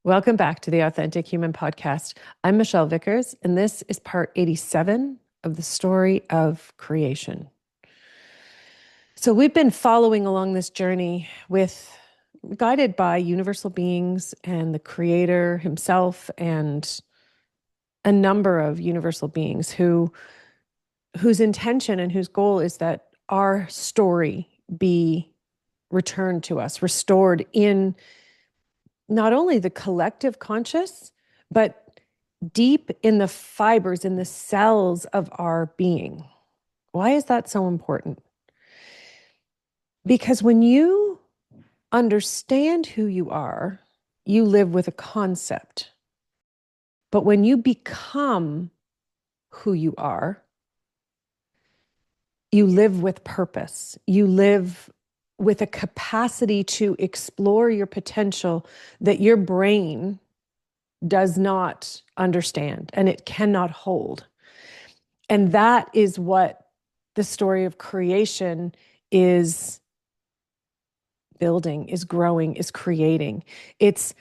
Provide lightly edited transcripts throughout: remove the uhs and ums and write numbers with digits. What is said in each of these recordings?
Welcome back to the Authentic Human Podcast. I'm Michelle Vickers, and this is part 87 of the story of creation. So we've been following along this journey guided by universal beings and the Creator himself and a number of universal beings whose intention and whose goal is that our story be returned to us, restored in not only the collective conscious, but deep in the fibers, in the cells of our being. Why is that so important? Because when you understand who you are, you live with a concept. But when you become who you are, you live with purpose. You live with a capacity to explore your potential that your brain does not understand and it cannot hold. And that is what the story of creation is building, is growing, is creating. It's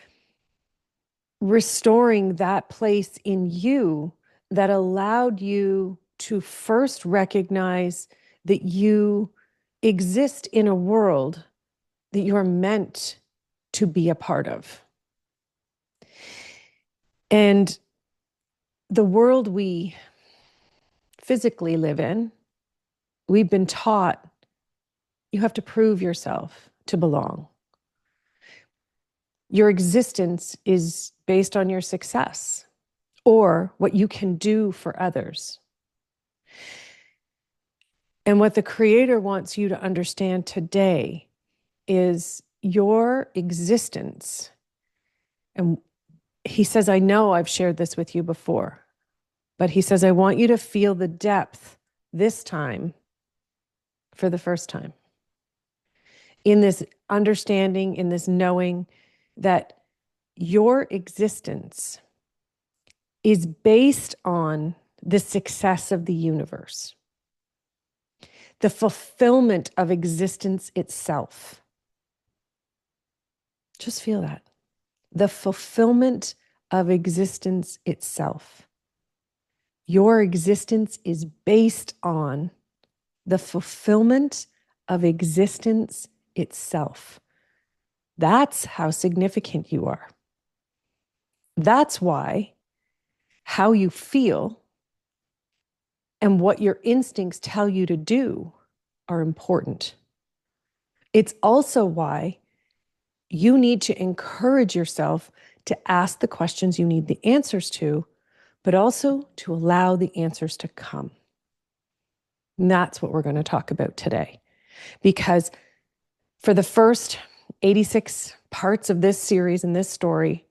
restoring that place in you that allowed you to first recognize that you exist in a world that you're meant to be a part of. And the world we physically live in, we've been taught you have to prove yourself to belong. Your existence is based on your success or what you can do for others. And what the Creator wants you to understand today is your existence. And he says, I know I've shared this with you before, but he says, I want you to feel the depth this time for the first time. In this understanding, in this knowing that your existence is based on the success of the universe, the fulfillment of existence itself. Just feel that. The fulfillment of existence itself. Your existence is based on the fulfillment of existence itself. That's how significant you are. That's why how you feel and what your instincts tell you to do are important. It's also why you need to encourage yourself to ask the questions you need the answers to, but also to allow the answers to come. And that's what we're going to talk about today. Because for the first 86 parts of this series and this story,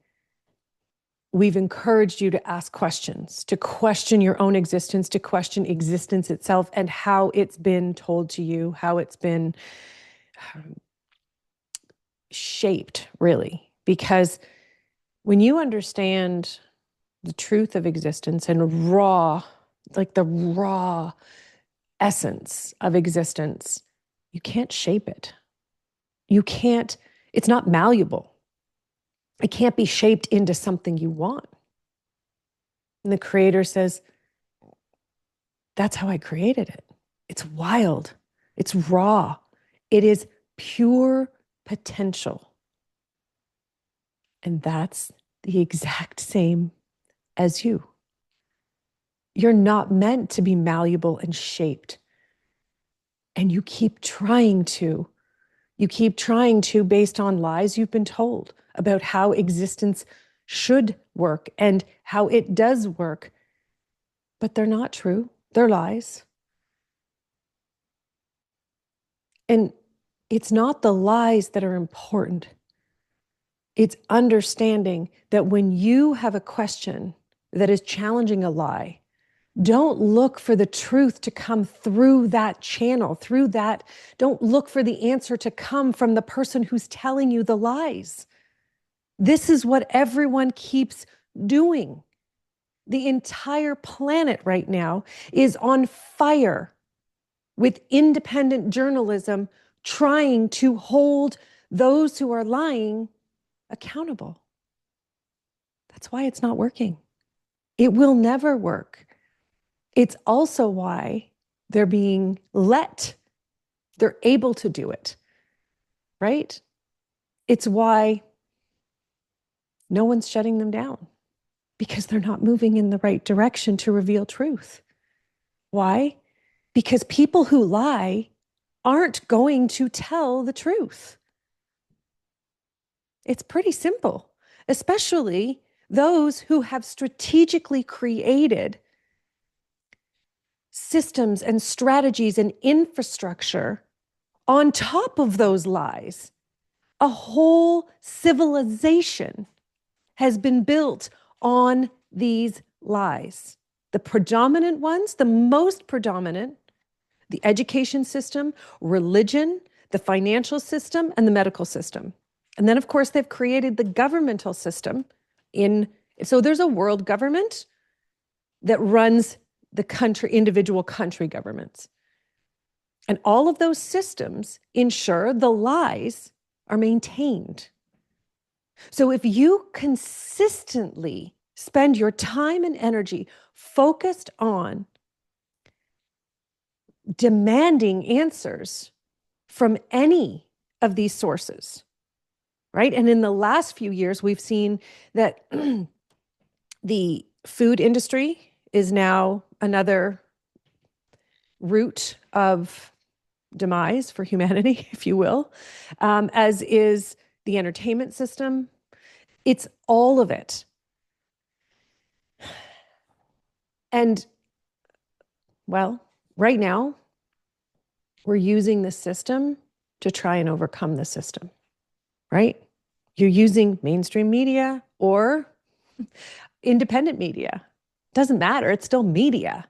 we've encouraged you to ask questions, to question your own existence, to question existence itself and how it's been told to you, how it's been shaped, really. Because when you understand the truth of existence and raw, like the raw essence of existence, you can't shape it. You can't, it's not malleable. It can't be shaped into something you want. And the Creator says, that's how I created it. It's wild. It's raw. It is pure potential. And that's the exact same as you. You're not meant to be malleable and shaped. And you keep trying to. You keep trying to based on lies you've been told about how existence should work and how it does work. But they're not true. They're lies. And it's not the lies that are important. It's understanding that when you have a question that is challenging a lie, don't look for the truth to come through that channel, through that. Don't look for the answer to come from the person who's telling you the lies. This is what everyone keeps doing. The entire planet right now is on fire with independent journalism trying to hold those who are lying accountable. That's why it's not working. It will never work. It's also why they're being they're able to do it, right? It's why no one's shutting them down, because they're not moving in the right direction to reveal truth. Why? Because people who lie aren't going to tell the truth. It's pretty simple, especially those who have strategically created systems and strategies and infrastructure on top of those lies. A whole civilization has been built on these lies. The predominant ones, the most predominant, the education system, religion, the financial system, and the medical system. And then, of course, they've created the governmental system so there's a world government that runs the country, individual country governments. And all of those systems ensure the lies are maintained. So if you consistently spend your time and energy focused on demanding answers from any of these sources, right? And in the last few years, we've seen that the food industry is now another route of demise for humanity, if you will, as is the entertainment system. It's all of it. And, well, right now, we're using the system to try and overcome the system, right? You're using mainstream media or independent media. Doesn't matter. It's still media.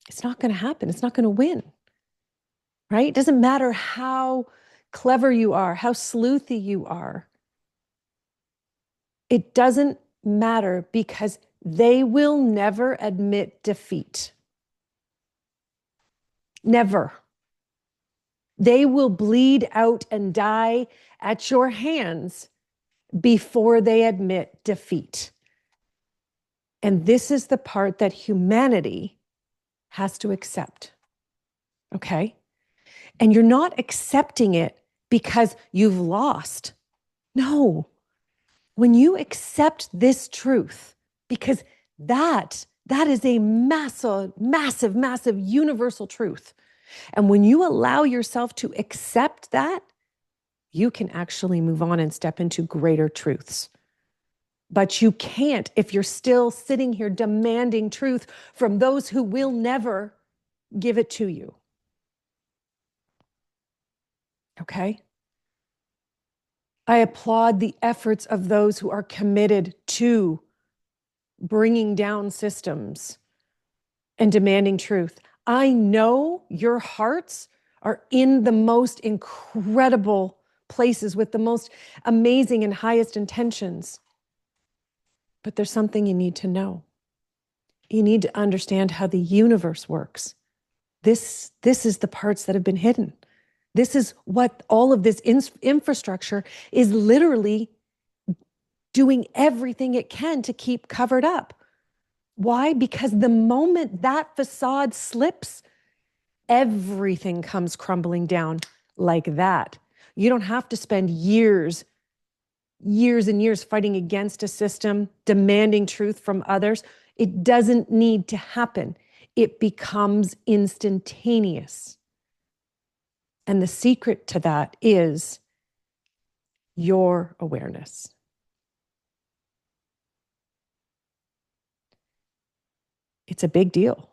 It's not going to happen. It's not going to win, right? It doesn't matter how clever you are, how sleuthy you are. It doesn't matter, because they will never admit defeat. Never. They will bleed out and die at your hands before they admit defeat. And this is the part that humanity has to accept. Okay? And you're not accepting it because you've lost. No. When you accept this truth, because that is a massive, massive, massive universal truth. And when you allow yourself to accept that, you can actually move on and step into greater truths. But you can't if you're still sitting here demanding truth from those who will never give it to you. Okay? I applaud the efforts of those who are committed to bringing down systems and demanding truth. I know your hearts are in the most incredible places with the most amazing and highest intentions. But there's something you need to know. You need to understand how the universe works. This is the parts that have been hidden. This is what all of this infrastructure is literally doing everything it can to keep covered up. Why? Because the moment that facade slips, everything comes crumbling down like that. You don't have to spend years and years fighting against a system, demanding truth from others. It doesn't need to happen. It becomes instantaneous. And the secret to that is your awareness. It's a big deal.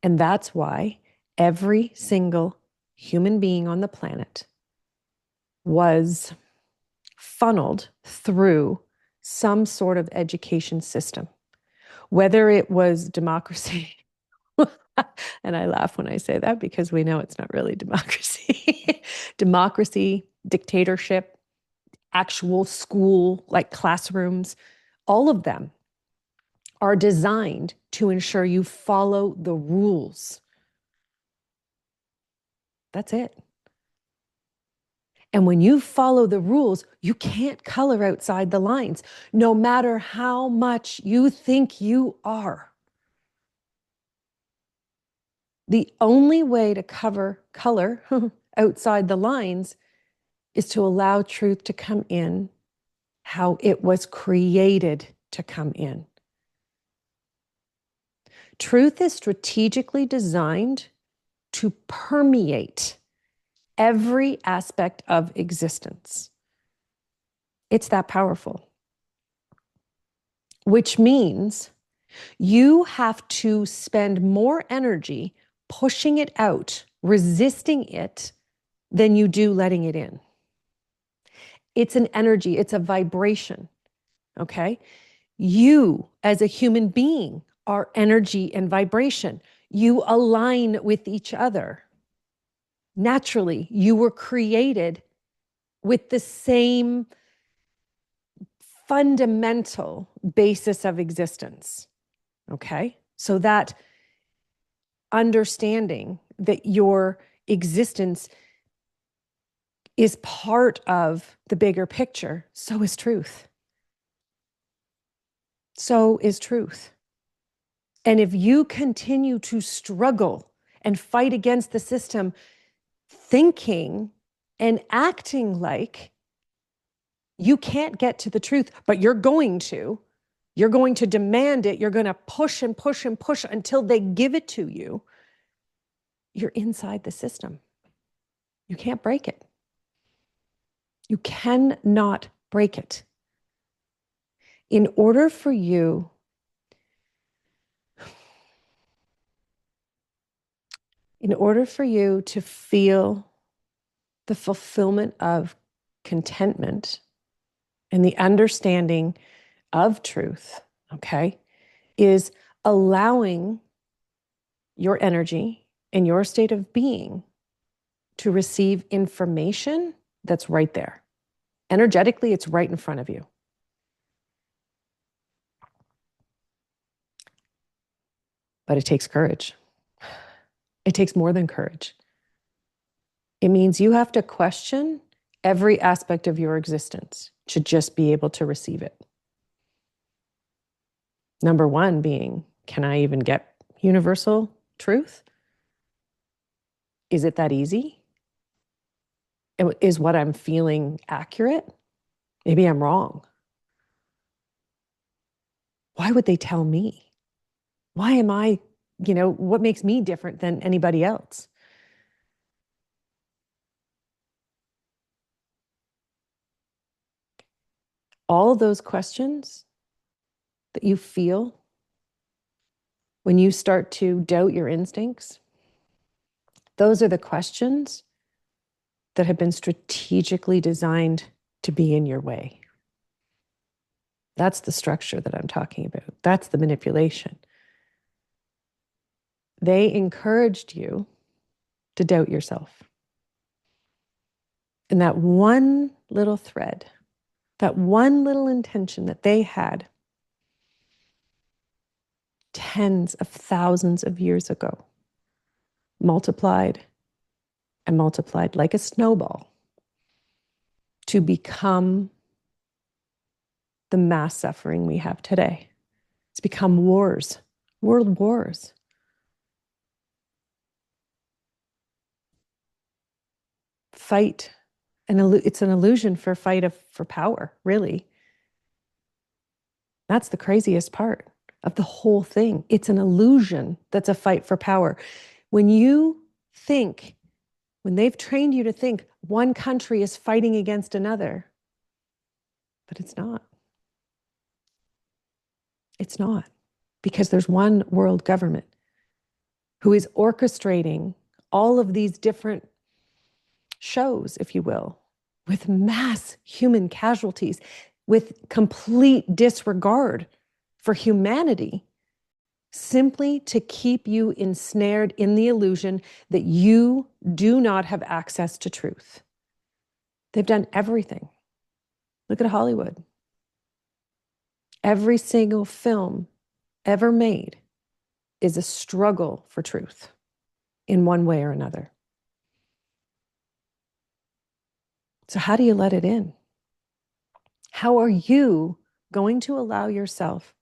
And that's why every single human being on the planet was funneled through some sort of education system, whether it was democracy. And I laugh when I say that because we know it's not really democracy. Democracy, dictatorship, actual school, like classrooms, all of them are designed to ensure you follow the rules. That's it. And when you follow the rules, you can't color outside the lines, no matter how much you think you are. The only way to color outside the lines is to allow truth to come in how it was created to come in. Truth is strategically designed to permeate every aspect of existence. It's that powerful. Which means you have to spend more energy pushing it out, resisting it, than you do letting it in. It's an energy, it's a vibration, okay? You, as a human being, are energy and vibration. You align with each other. Naturally, you were created with the same fundamental basis of existence, okay? So that understanding that your existence is part of the bigger picture, so is truth. So is truth. And if you continue to struggle and fight against the system, thinking and acting like you can't get to the truth, but you're going to demand it, you're going to push and push and push until they give it to you, you're inside the system. You can't break it. You cannot break it. In order for you to feel the fulfillment of contentment and the understanding of truth, okay, is allowing your energy and your state of being to receive information that's right there. Energetically, it's right in front of you. But it takes courage. It takes more than courage. It means you have to question every aspect of your existence to just be able to receive it. Number one being, can I even get universal truth? Is it that easy? Is what I'm feeling accurate? Maybe I'm wrong. Why would they tell me? Why am I, what makes me different than anybody else? All those questions that you feel when you start to doubt your instincts, those are the questions that have been strategically designed to be in your way. That's the structure that I'm talking about. That's the manipulation. They encouraged you to doubt yourself. And that one little thread, that one little intention that they had tens of thousands of years ago, multiplied and multiplied like a snowball to become the mass suffering we have today. It's become wars, world wars. Fight, and it's an illusion for for power, really. That's the craziest part of the whole thing. It's an illusion that's a fight for power. When they've trained you to think one country is fighting against another, but it's not. It's not, because there's one world government who is orchestrating all of these different shows, if you will, with mass human casualties, with complete disregard for humanity, simply to keep you ensnared in the illusion that you do not have access to truth. They've done everything. Look at Hollywood. Every single film ever made is a struggle for truth in one way or another. So how do you let it in? How are you going to allow yourself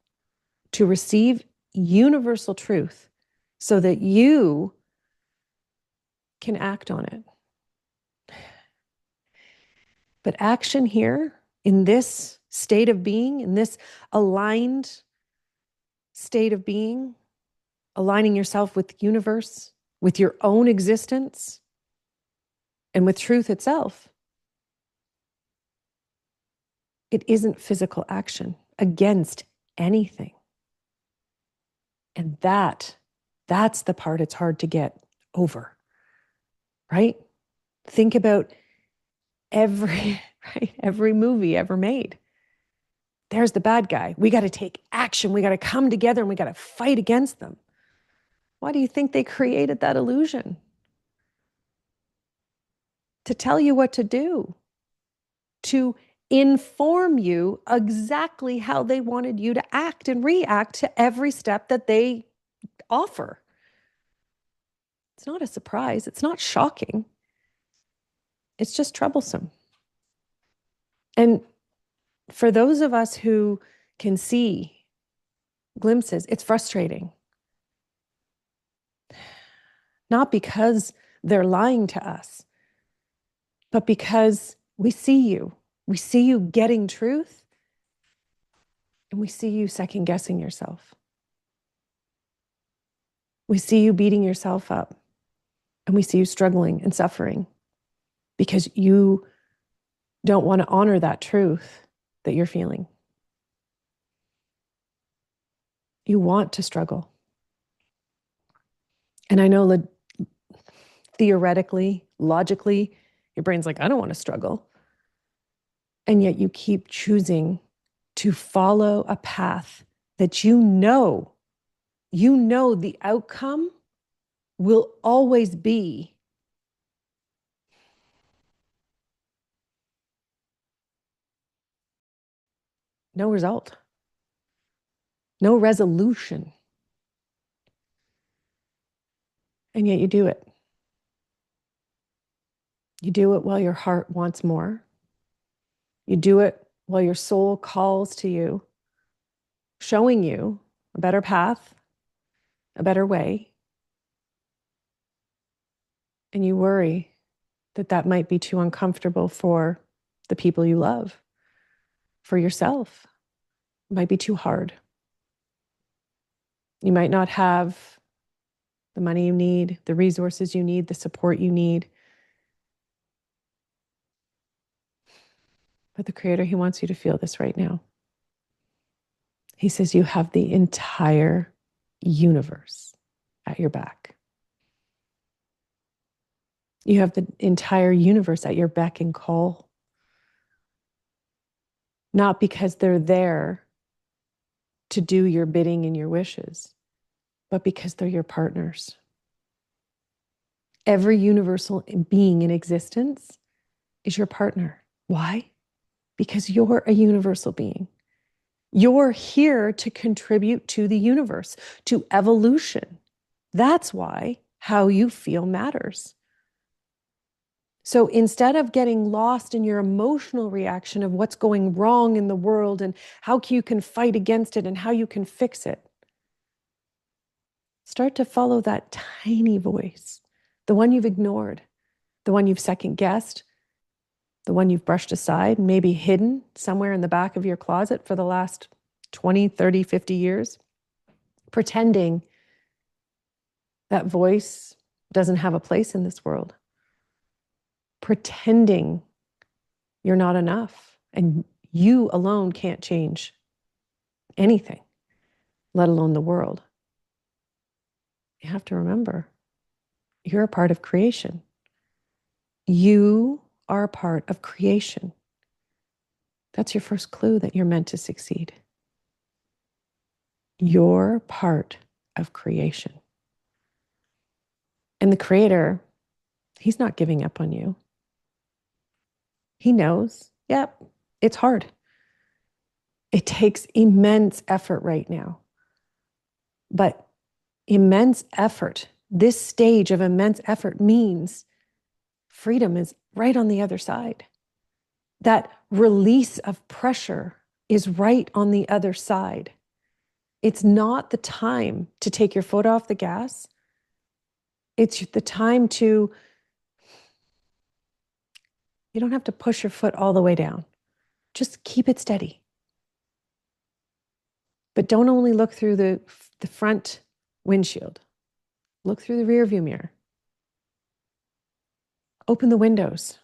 to receive universal truth so that you can act on it? But action here in this state of being, in this aligned state of being, aligning yourself with the universe, with your own existence, and with truth itself, it isn't physical action against anything. And that's the part it's hard to get over, right? Think about every movie ever made. There's the bad guy. We got to take action. We got to come together and we got to fight against them. Why do you think they created that illusion? To tell you what to do, to inform you exactly how they wanted you to act and react to every step that they offer. It's not a surprise. It's not shocking. It's just troublesome. And for those of us who can see glimpses, it's frustrating. Not because they're lying to us, but because we see you. We see you getting truth, and we see you second guessing yourself. We see you beating yourself up, and we see you struggling and suffering because you don't want to honor that truth that you're feeling. You want to struggle. And I know theoretically, logically, your brain's like, I don't want to struggle. And yet you keep choosing to follow a path that you know the outcome will always be no result, no resolution. And yet you do it. You do it while your heart wants more. You do it while your soul calls to you, showing you a better path, a better way. And you worry that that might be too uncomfortable for the people you love, for yourself. It might be too hard. You might not have the money you need, the resources you need, the support you need. But the Creator, He wants you to feel this right now. He says you have the entire universe at your back. You have the entire universe at your beck and call. Not because they're there to do your bidding and your wishes, but because they're your partners. Every universal being in existence is your partner. Why? Because you're a universal being. You're here to contribute to the universe, to evolution. That's why how you feel matters. So instead of getting lost in your emotional reaction of what's going wrong in the world and how you can fight against it and how you can fix it, start to follow that tiny voice, the one you've ignored, the one you've second guessed, the one you've brushed aside, maybe hidden somewhere in the back of your closet for the last 20, 30, 50 years, pretending that voice doesn't have a place in this world, pretending you're not enough and you alone can't change anything, let alone the world. You have to remember, you're a part of creation. You are a part of creation. That's your first clue that you're meant to succeed. You're part of creation. And the Creator, He's not giving up on you. He knows, yep, it's hard. It takes immense effort right now. But immense effort, this stage of immense effort means freedom is right on the other side. that release of pressure is right on the other side. It's not the time to take your foot off the gas. It's the time to, you don't have to push your foot all the way down. Just keep it steady. But don't only look through the front windshield. Look through the rearview mirror. Open the windows.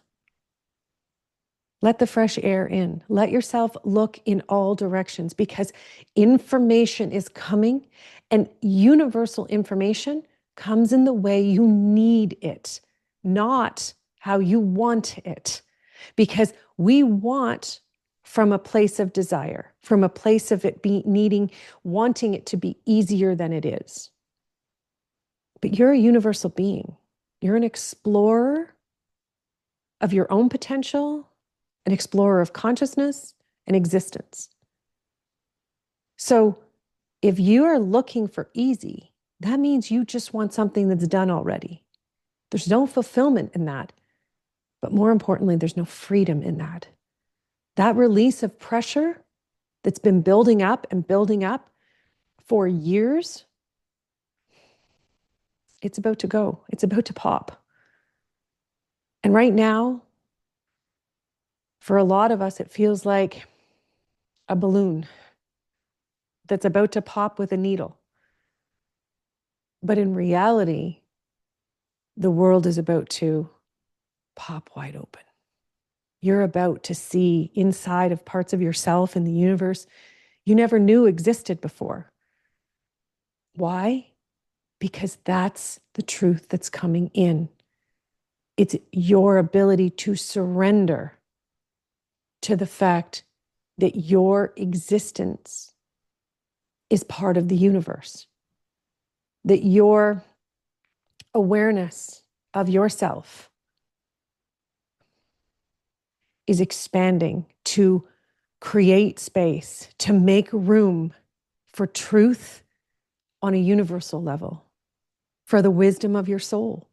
Let the fresh air in. Let yourself look in all directions, because information is coming, and universal information comes in the way you need it, not how you want it. Because we want from a place of desire, from a place of it wanting it to be easier than it is. But you're a universal being. You're an explorer of your own potential, an explorer of consciousness and existence. So if you are looking for easy, that means you just want something that's done already. There's no fulfillment in that. But more importantly, there's no freedom in that. That release of pressure that's been building up and building up for years, it's about to go. It's about to pop. And right now, for a lot of us, it feels like a balloon that's about to pop with a needle. But in reality, the world is about to pop wide open. You're about to see inside of parts of yourself and the universe you never knew existed before. Why? Because that's the truth that's coming in. It's your ability to surrender to the fact that your existence is part of the universe, that your awareness of yourself is expanding to create space, to make room for truth on a universal level, for the wisdom of your soul.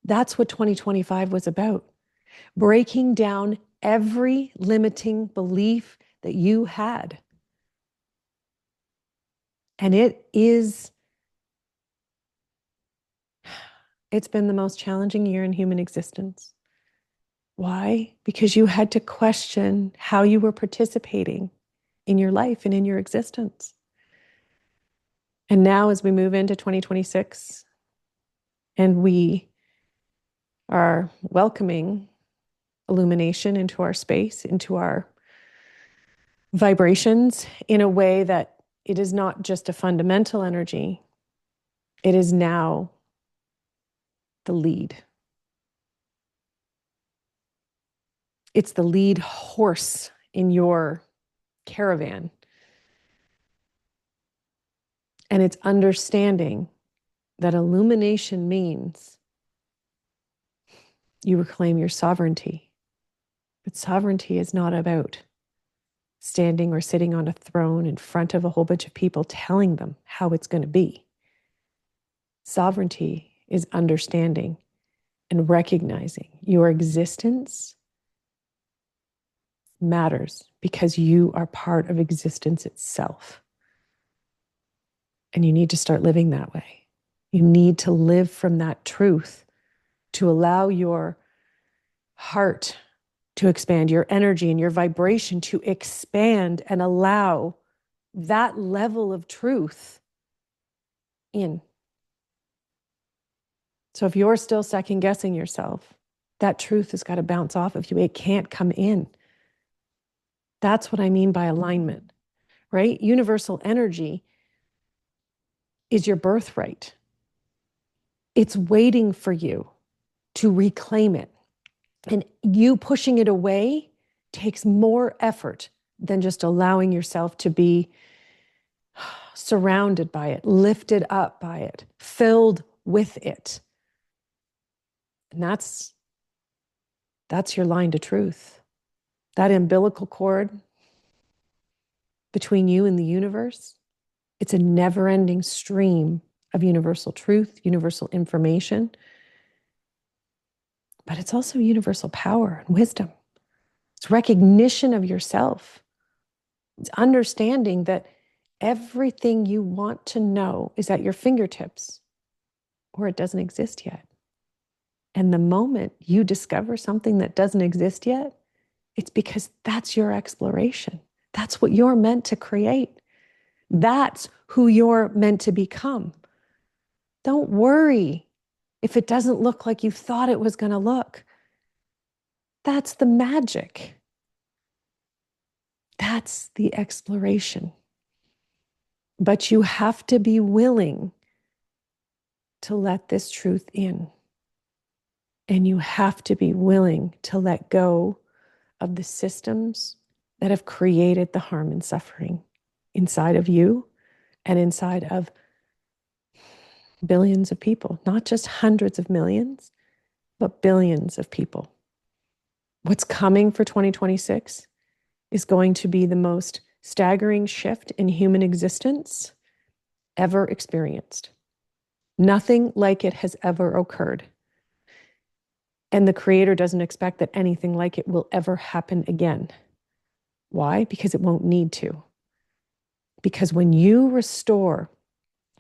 That's what 2025 was about. Breaking down every limiting belief that you had. And it's been the most challenging year in human existence. Why? Because you had to question how you were participating in your life and in your existence. And now, as we move into 2026, and we are welcoming illumination into our space, into our vibrations, in a way that it is not just a fundamental energy, it is now the lead. It's the lead horse in your caravan. And it's understanding that illumination means you reclaim your sovereignty. But sovereignty is not about standing or sitting on a throne in front of a whole bunch of people telling them how it's going to be. Sovereignty is understanding and recognizing your existence matters because you are part of existence itself. And you need to start living that way. You need to live from that truth to allow your heart to expand, your energy and your vibration to expand, and allow that level of truth in. So if you're still second guessing yourself, that truth has got to bounce off of you. It can't come in. That's what I mean by alignment, right? Universal energy is your birthright. It's waiting for you to reclaim it. And you pushing it away takes more effort than just allowing yourself to be surrounded by it, lifted up by it, filled with it. And that's your line to truth. That umbilical cord between you and the universe, it's a never-ending stream of universal truth, universal information, but it's also universal power and wisdom. It's recognition of yourself. It's understanding that everything you want to know is at your fingertips, or it doesn't exist yet. And the moment you discover something that doesn't exist yet, it's because that's your exploration. That's what you're meant to create. That's who you're meant to become. Don't worry if it doesn't look like you thought it was going to look. That's the magic. That's the exploration. But you have to be willing to let this truth in. And you have to be willing to let go of the systems that have created the harm and suffering inside of you and inside of billions of people, not just hundreds of millions, but billions of people. What's coming for 2026 is going to be the most staggering shift in human existence ever experienced. Nothing like it has ever occurred. And the Creator doesn't expect that anything like it will ever happen again. Why? Because it won't need to. Because when you restore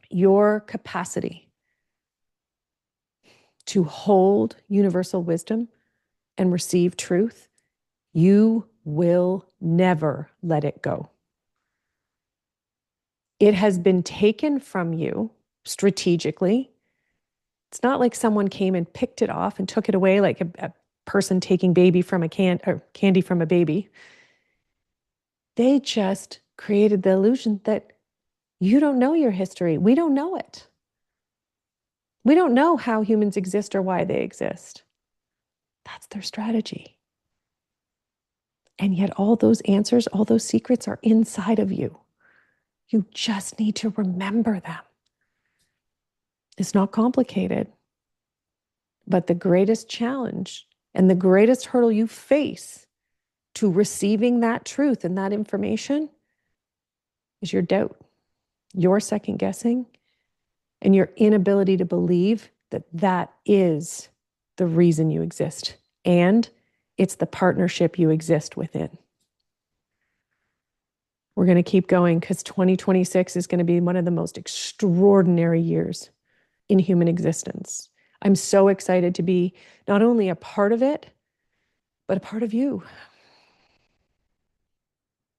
your capacity to hold universal wisdom and receive truth, you will never let it go. It has been taken from you strategically. It's not like someone came and picked it off and took it away like a person taking baby from a candy from a baby. They just created the illusion that you don't know your history. We don't know it. We don't know how humans exist or why they exist. That's their strategy. And yet all those answers, all those secrets are inside of you. You just need to remember them. It's not complicated. But the greatest challenge and the greatest hurdle you face to receiving that truth and that information is your doubt, your second guessing, and your inability to believe that that is the reason you exist. And it's the partnership you exist within. We're going to keep going because 2026 is going to be one of the most extraordinary years in human existence. I'm so excited to be not only a part of it, but a part of you.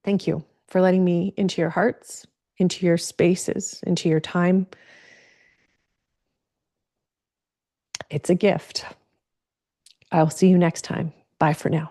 Thank you for letting me into your hearts, into your spaces, into your time. It's a gift. I'll see you next time. Bye for now.